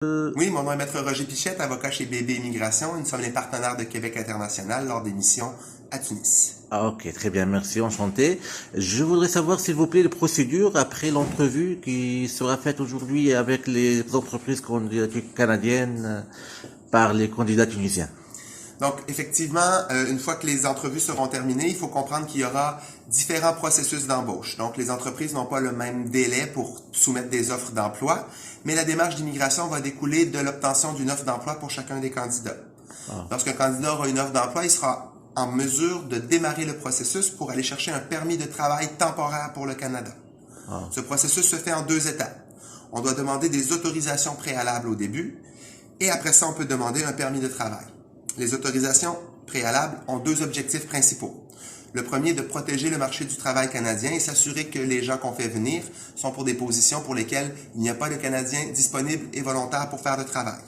Oui, mon nom est Maître Roger Pichette, avocat chez BB Immigration. Nous sommes les partenaires de Québec International lors des missions à Tunis. Ah, ok, très bien, merci, enchanté. Je voudrais savoir, s'il vous plaît, les procédures après l'entrevue qui sera faite aujourd'hui avec les entreprises canadiennes par les candidats tunisiens. Donc, effectivement, une fois que les entrevues seront terminées, il faut comprendre qu'il y aura différents processus d'embauche. Donc, les entreprises n'ont pas le même délai pour soumettre des offres d'emploi, mais la démarche d'immigration va découler de l'obtention d'une offre d'emploi pour chacun des candidats. Ah, Lorsqu'un candidat aura une offre d'emploi, il sera en mesure de démarrer le processus pour aller chercher un permis de travail temporaire pour le Canada. ah, Ce processus se fait en 2 étapes. On doit demander des autorisations préalables au début et après ça, on peut demander un permis de travail. Les autorisations préalables ont 2 objectifs principaux. Le premier est de protéger le marché du travail canadien et s'assurer que les gens qu'on fait venir sont pour des positions pour lesquelles il n'y a pas de Canadiens disponibles et volontaires pour faire le travail.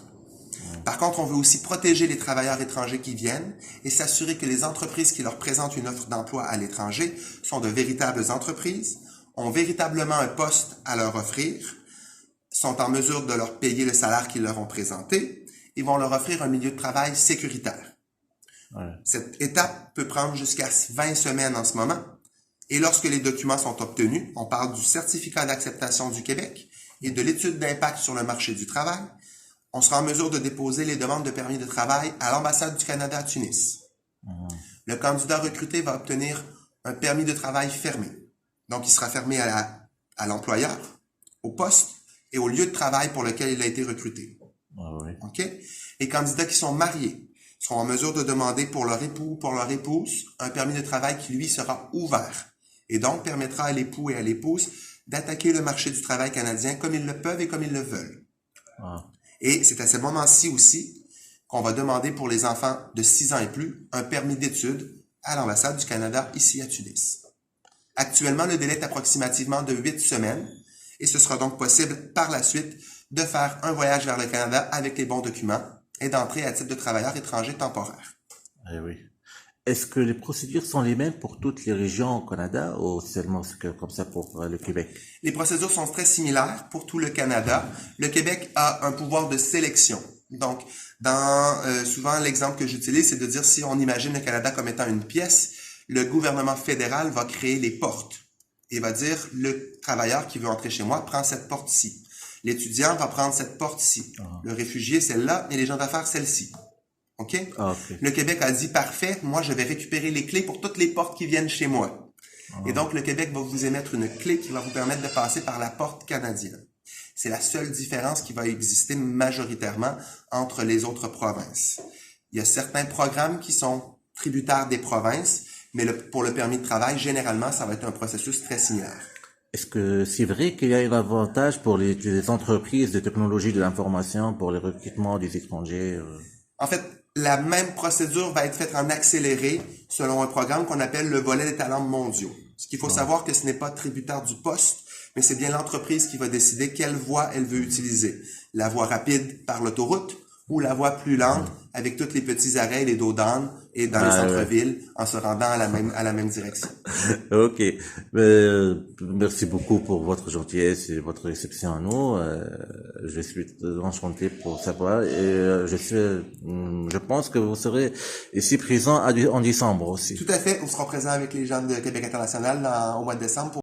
Par contre, on veut aussi protéger les travailleurs étrangers qui viennent et s'assurer que les entreprises qui leur présentent une offre d'emploi à l'étranger sont de véritables entreprises, ont véritablement un poste à leur offrir, sont en mesure de leur payer le salaire qu'ils leur ont présenté et vont leur offrir un milieu de travail sécuritaire. ouais. Cette étape peut prendre jusqu'à 20 semaines en ce moment. Et lorsque les documents sont obtenus, on parle du certificat d'acceptation du Québec et de l'étude d'impact sur le marché du travail, on sera en mesure de déposer les demandes de permis de travail à l'ambassade du Canada à Tunis. Le candidat recruté va obtenir un permis de travail fermé. Donc, il sera fermé à l'employeur, au poste et au lieu de travail pour lequel il a été recruté. Ah, oui. OK? Les candidats qui sont mariés seront en mesure de demander pour leur époux ou pour leur épouse un permis de travail qui, lui, sera ouvert et donc permettra à l'époux et à l'épouse d'attaquer le marché du travail canadien comme ils le peuvent et comme ils le veulent. Ah, Et c'est à ce moment-ci aussi qu'on va demander pour les enfants de 6 ans et plus un permis d'études à l'ambassade du Canada ici à Tunis. Actuellement, le délai est approximativement de 8 semaines et ce sera donc possible par la suite de faire un voyage vers le Canada avec les bons documents et d'entrer à titre de travailleur étranger temporaire. eh oui. Est-ce que les procédures sont les mêmes pour toutes les régions au Canada ou seulement comme ça pour le Québec? Les procédures sont très similaires pour tout le Canada. Le Québec a un pouvoir de sélection. Donc, souvent l'exemple que j'utilise, c'est de dire si on imagine le Canada comme étant une pièce, le gouvernement fédéral va créer les portes et va dire le travailleur qui veut entrer chez moi prend cette porte-ci. L'étudiant va prendre cette porte-ci. Le réfugié, celle-là, et les gens d'affaires, celle-ci. OK? Ah, ok. Le Québec a dit, parfait, moi, je vais récupérer les clés pour toutes les portes qui viennent chez moi. Et donc, le Québec va vous émettre une clé qui va vous permettre de passer par la porte canadienne. C'est la seule différence qui va exister majoritairement entre les autres provinces. Il y a certains programmes qui sont tributaires des provinces, mais pour le permis de travail, généralement, ça va être un processus très similaire. Est-ce que c'est vrai qu'il y a un avantage pour les entreprises de technologie de l'information pour le recrutement des étrangers? En fait, la même procédure va être faite en accéléré selon un programme qu'on appelle le volet des talents mondiaux. Ce qu'il faut savoir que ce n'est pas tributaire du poste, mais c'est bien l'entreprise qui va décider quelle voie elle veut utiliser. La voie rapide par l'autoroute ou la voie plus lente avec tous les petits arrêts, les dos d'âne et dans les Ah, ouais. centres-villes en se rendant à la même direction. Ok. Merci beaucoup pour votre gentillesse et votre réception à nous. Je suis enchanté pour savoir et je pense que vous serez ici présent en décembre aussi. Tout à fait, on sera présent avec les gens de Québec International au mois de décembre